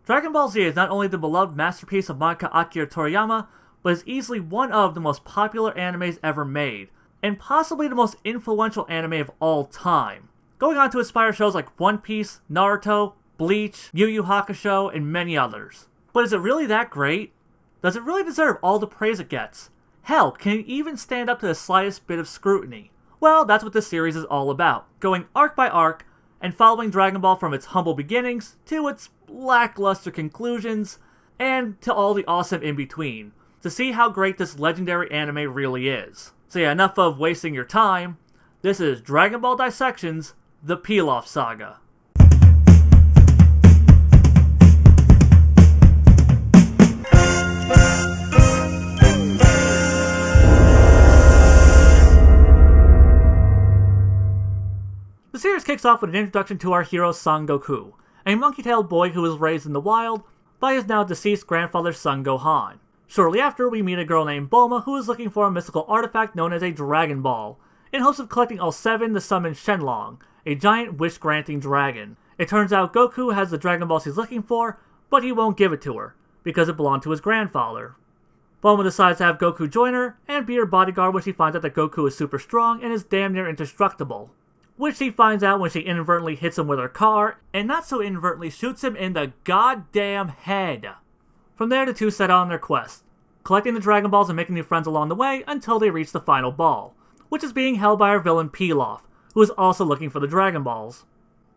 Dragon Ball Z is not only the beloved masterpiece of mangaka Akira Toriyama, but is easily one of the most popular animes ever made, and possibly the most influential anime of all time, going on to inspire shows like One Piece, Naruto, Bleach, Yu Yu Hakusho, and many others. But is it really that great? Does it really deserve all the praise it gets? Hell, can it even stand up to the slightest bit of scrutiny? Well, that's what this series is all about, going arc by arc, and following Dragon Ball from its humble beginnings to its lackluster conclusions, and to all the awesome in between, to see how great this legendary anime really is. So yeah, enough of wasting your time. This is Dragon Ball Dissection's The Pilaf Saga. The series kicks off with an introduction to our hero Son Goku, a monkey-tailed boy who was raised in the wild by his now deceased grandfather Son Gohan. Shortly after, we meet a girl named Bulma who is looking for a mystical artifact known as a Dragonball, in hopes of collecting all 7 to summon Shenlong, a giant wish-granting dragon. It turns out Goku has the Dragon Ball she's looking for, but he won't give it to her, because it belonged to his grandfather. Bulma decides to have Goku join her, and be her bodyguard when she finds out that Goku is super strong and is damn near indestructible, which she finds out when she inadvertently hits him with her car, and not so inadvertently shoots him in the goddamn head. From there, the two set out on their quest, collecting the Dragon Balls and making new friends along the way until they reach the final ball, which is being held by our villain Pilaf, who is also looking for the Dragon Balls.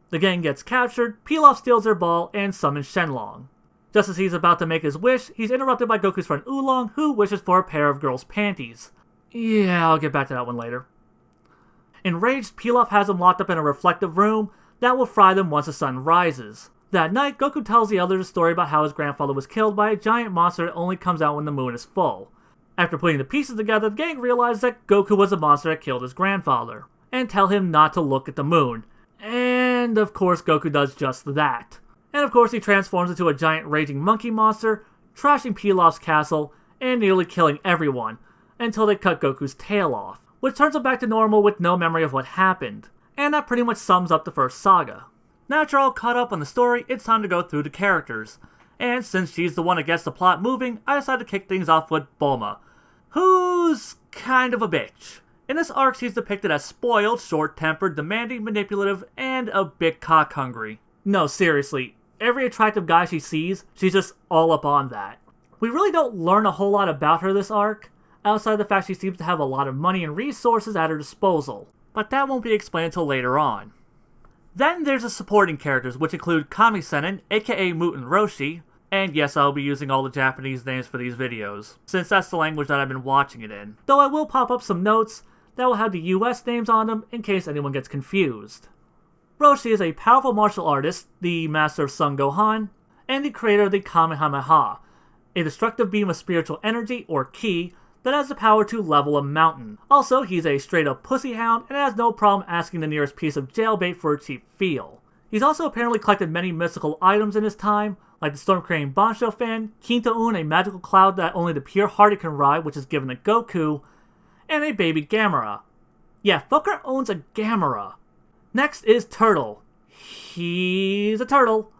The gang gets captured, Pilaf steals their ball, and summons Shenlong. Just as he's about to make his wish, he's interrupted by Goku's friend Oolong, who wishes for a pair of girls' panties. Yeah, I'll get back to that one later. Enraged, Pilaf has them locked up in a reflective room that will fry them once the sun rises. That night, Goku tells the others a story about how his grandfather was killed by a giant monster that only comes out when the moon is full. After putting the pieces together, the gang realizes that Goku was the monster that killed his grandfather, and tell him not to look at the moon. And of course, Goku does just that. And of course, he transforms into a giant raging monkey monster, trashing Pilaf's castle, and nearly killing everyone, until they cut Goku's tail off, which turns him back to normal with no memory of what happened. And that pretty much sums up the first saga. Now that you're all caught up on the story, it's time to go through the characters. And since she's the one that gets the plot moving, I decided to kick things off with Bulma, who's kind of a bitch. In this arc, she's depicted as spoiled, short-tempered, demanding, manipulative, and a bit cock-hungry. No, seriously, every attractive guy she sees, she's just all up on that. We really don't learn a whole lot about her this arc, outside the fact she seems to have a lot of money and resources at her disposal, but that won't be explained until later on. Then there's the supporting characters, which include Kami-Senin, aka Muten Roshi, and yes, I'll be using all the Japanese names for these videos, since that's the language that I've been watching it in, though I will pop up some notes that will have the US names on them in case anyone gets confused. Roshi is a powerful martial artist, the master of Son Gohan, and the creator of the Kamehameha, a destructive beam of spiritual energy, or ki, that has the power to level a mountain. Also, he's a straight-up pussyhound and has no problem asking the nearest piece of jailbait for a cheap feel. He's also apparently collected many mystical items in his time, like the storm-creating Bansho fan, Kinta-un, a magical cloud that only the pure-hearted can ride, which is given to Goku, and a baby Gamera. Yeah, fucker owns a Gamera. Next is Turtle. He's a turtle,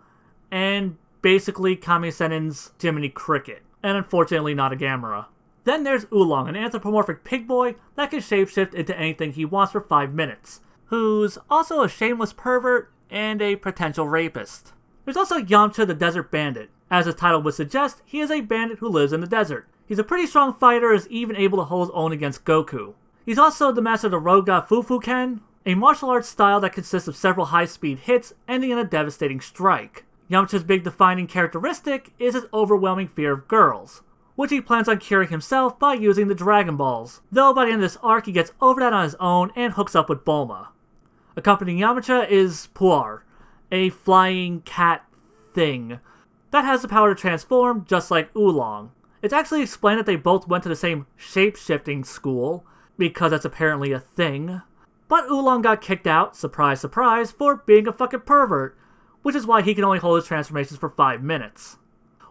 and basically Kami-Senin's Jiminy Cricket, and unfortunately not a Gamera. Then there's Oolong, an anthropomorphic pig boy that can shapeshift into anything he wants for 5 minutes, who's also a shameless pervert and a potential rapist. There's also Yamcha the Desert Bandit. As his title would suggest, he is a bandit who lives in the desert. He's a pretty strong fighter and is even able to hold his own against Goku. He's also the master of the Roga Fufuken, a martial arts style that consists of several high-speed hits ending in a devastating strike. Yamcha's big defining characteristic is his overwhelming fear of girls, which he plans on curing himself by using the Dragon Balls, though by the end of this arc he gets over that on his own and hooks up with Bulma. Accompanying Yamcha is Puar, a flying cat thing that has the power to transform just like Oolong. It's actually explained that they both went to the same shape-shifting school, because that's apparently a thing, but Oolong got kicked out, surprise surprise, for being a fucking pervert, which is why he can only hold his transformations for 5 minutes.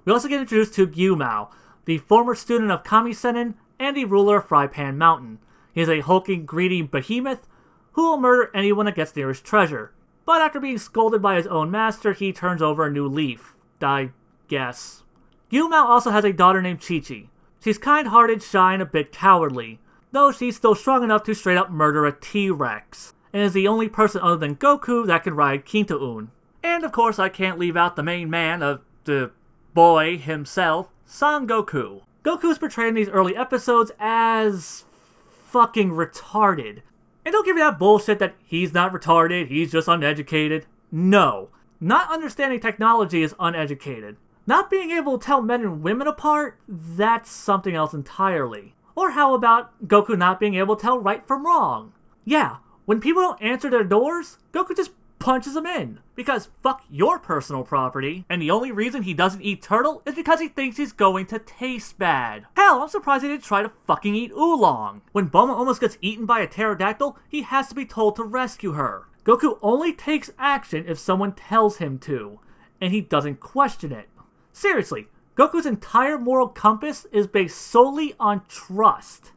We also get introduced to Gyumao, the former student of Kami-Senin and the ruler of Fry Pan Mountain. He is a hulking, greedy behemoth who will murder anyone that gets near his treasure. but after being scolded by his own master, he turns over a new leaf, I guess. Yumao also has a daughter named Chi-Chi. She's kind-hearted, shy, and a bit cowardly, though she's still strong enough to straight up murder a T-Rex, and is the only person other than Goku that can ride Kinto-un. And of course I can't leave out the main man of the boy himself, Son Goku. Goku's portrayed in these early episodes as fucking retarded. And don't give me that bullshit that he's not retarded, he's just uneducated. No. Not understanding technology is uneducated. Not being able to tell men and women apart, that's something else entirely. Or how about Goku not being able to tell right from wrong? Yeah, when people don't answer their doors, Goku just punches them in. Because fuck your personal property, and the only reason he doesn't eat turtle is because he thinks he's going to taste bad. Hell, I'm surprised he didn't try to fucking eat oolong. When Bulma almost gets eaten by a pterodactyl, he has to be told to rescue her. Goku only takes action if someone tells him to, and he doesn't question it. Seriously, Goku's entire moral compass is based solely on trust.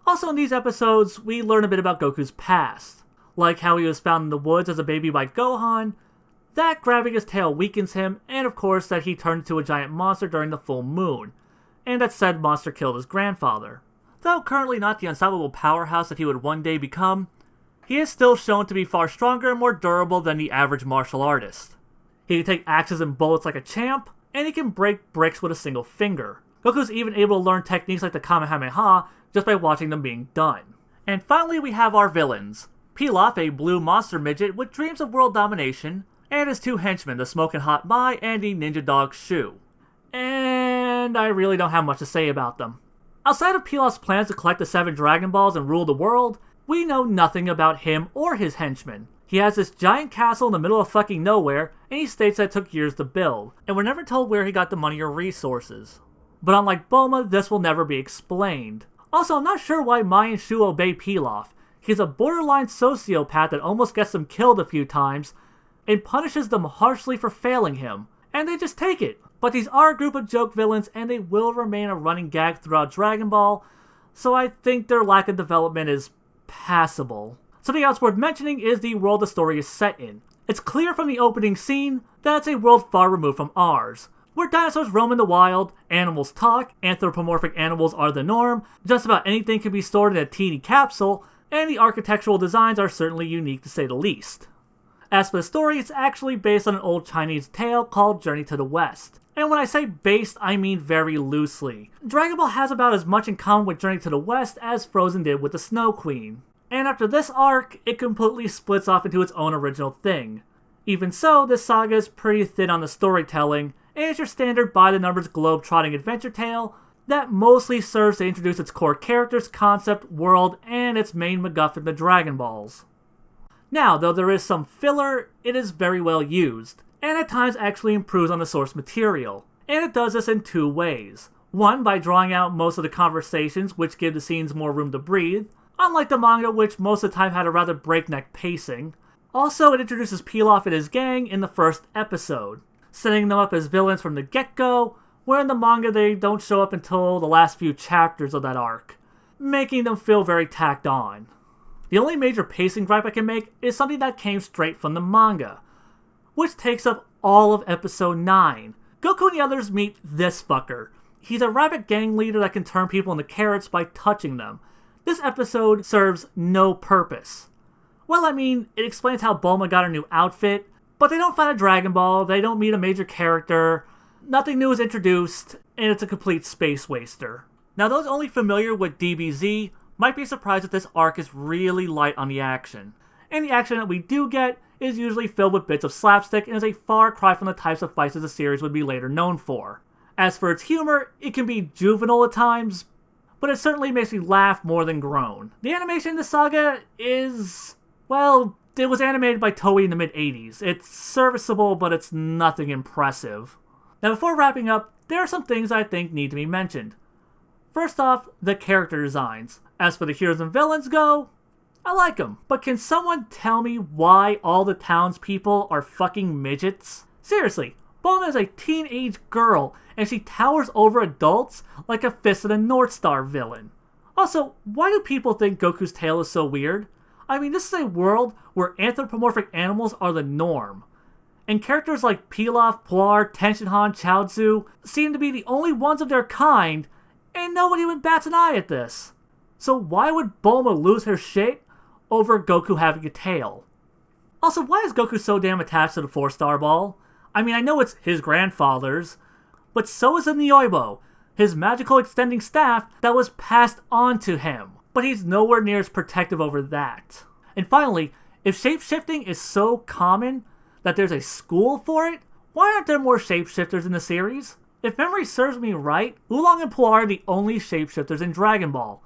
Also in these episodes, we learn a bit about Goku's past. Like how he was found in the woods as a baby by Gohan, that grabbing his tail weakens him, and of course that he turned into a giant monster during the full moon, and that said monster killed his grandfather. Though currently not the unstoppable powerhouse that he would one day become, he is still shown to be far stronger and more durable than the average martial artist. He can take axes and bullets like a champ, and he can break bricks with a single finger. Goku's even able to learn techniques like the Kamehameha just by watching them being done. And finally we have our villains. Pilaf, a blue monster midget with dreams of world domination, and his two henchmen, the Smokin' Hot Mai and the Ninja Dog Shu. And I really don't have much to say about them. Outside of Pilaf's plans to collect the 7 Dragon Balls and rule the world, we know nothing about him or his henchmen. He has this giant castle in the middle of fucking nowhere, and he states that it took years to build, and we're never told where he got the money or resources. But unlike Bulma, this will never be explained. Also, I'm not sure why Mai and Shu obey Pilaf. He's a borderline sociopath that almost gets them killed a few times, and punishes them harshly for failing him, and they just take it. But these are a group of joke villains, and they will remain a running gag throughout Dragon Ball, so I think their lack of development is passable. Something else worth mentioning is the world the story is set in. It's clear from the opening scene that it's a world far removed from ours, where dinosaurs roam in the wild, animals talk, anthropomorphic animals are the norm, just about anything can be stored in a teeny capsule, and the architectural designs are certainly unique to say the least. As for the story, it's actually based on an old Chinese tale called Journey to the West. And when I say based, I mean very loosely. Dragon Ball has about as much in common with Journey to the West as Frozen did with the Snow Queen. And after this arc, it completely splits off into its own original thing. Even so, this saga is pretty thin on the storytelling, and it's your standard by-the-numbers globe-trotting adventure tale that mostly serves to introduce its core characters, concept, world, and its main MacGuffin, the Dragon Balls. Now, though there is some filler, it is very well used, and at times actually improves on the source material. And it does this in 2 ways. One, by drawing out most of the conversations, which give the scenes more room to breathe, unlike the manga, which most of the time had a rather breakneck pacing. Also, it introduces Pilaf and his gang in the first episode, setting them up as villains from the get-go, where in the manga they don't show up until the last few chapters of that arc, making them feel very tacked on. The only major pacing gripe I can make is something that came straight from the manga, which takes up all of episode 9. Goku and the others meet this fucker. He's a rabbit gang leader that can turn people into carrots by touching them. This episode serves no purpose. Well, I mean, it explains how Bulma got her new outfit, but they don't find a Dragon Ball, they don't meet a major character, nothing new is introduced, and it's a complete space waster. Now, those only familiar with DBZ might be surprised that this arc is really light on the action. And the action that we do get is usually filled with bits of slapstick and is a far cry from the types of fights the series would be later known for. As for its humor, it can be juvenile at times, but it certainly makes me laugh more than groan. The animation in the saga is, well, it was animated by Toei in the mid-80s. It's serviceable, but it's nothing impressive. Now before wrapping up, there are some things I think need to be mentioned. First off, the character designs. As for the heroes and villains go, I like them. But can someone tell me why all the townspeople are fucking midgets? Seriously, Bulma is a teenage girl, and she towers over adults like a Fist of the North Star villain. Also, why do people think Goku's tail is so weird? I mean, this is a world where anthropomorphic animals are the norm. And characters like Pilaf, Puar, Tenshinhan, Chaozu seem to be the only ones of their kind, and nobody even bats an eye at this. So why would Bulma lose her shit over Goku having a tail? Also, why is Goku so damn attached to the 4-star ball? I mean, I know it's his grandfather's, but so is the Nyoibo, his magical extending staff that was passed on to him. But he's nowhere near as protective over that. And finally, if shapeshifting is so common that there's a school for it, why aren't there more shapeshifters in the series? If memory serves me right, Oolong and Puar are the only shapeshifters in Dragon Ball,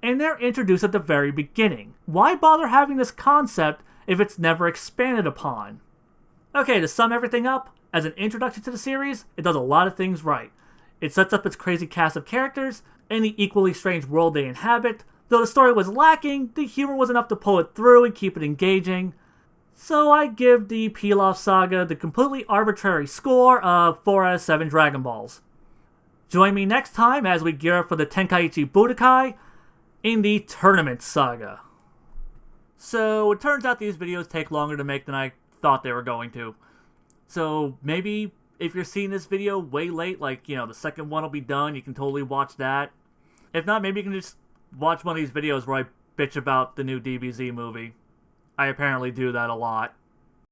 and they're introduced at the very beginning. Why bother having this concept if it's never expanded upon? Okay, to sum everything up, as an introduction to the series, it does a lot of things right. It sets up its crazy cast of characters, and the equally strange world they inhabit. Though the story was lacking, the humor was enough to pull it through and keep it engaging. So I give the Pilaf Saga the completely arbitrary score of 4 out of 7 Dragon Balls. Join me next time as we gear up for the Tenkaichi Budokai in the Tournament Saga. So it turns out these videos take longer to make than I thought they were going to. So maybe if you're seeing this video way late, like, the second one will be done, you can totally watch that. If not, maybe you can just watch one of these videos where I bitch about the new DBZ movie. I apparently do that a lot.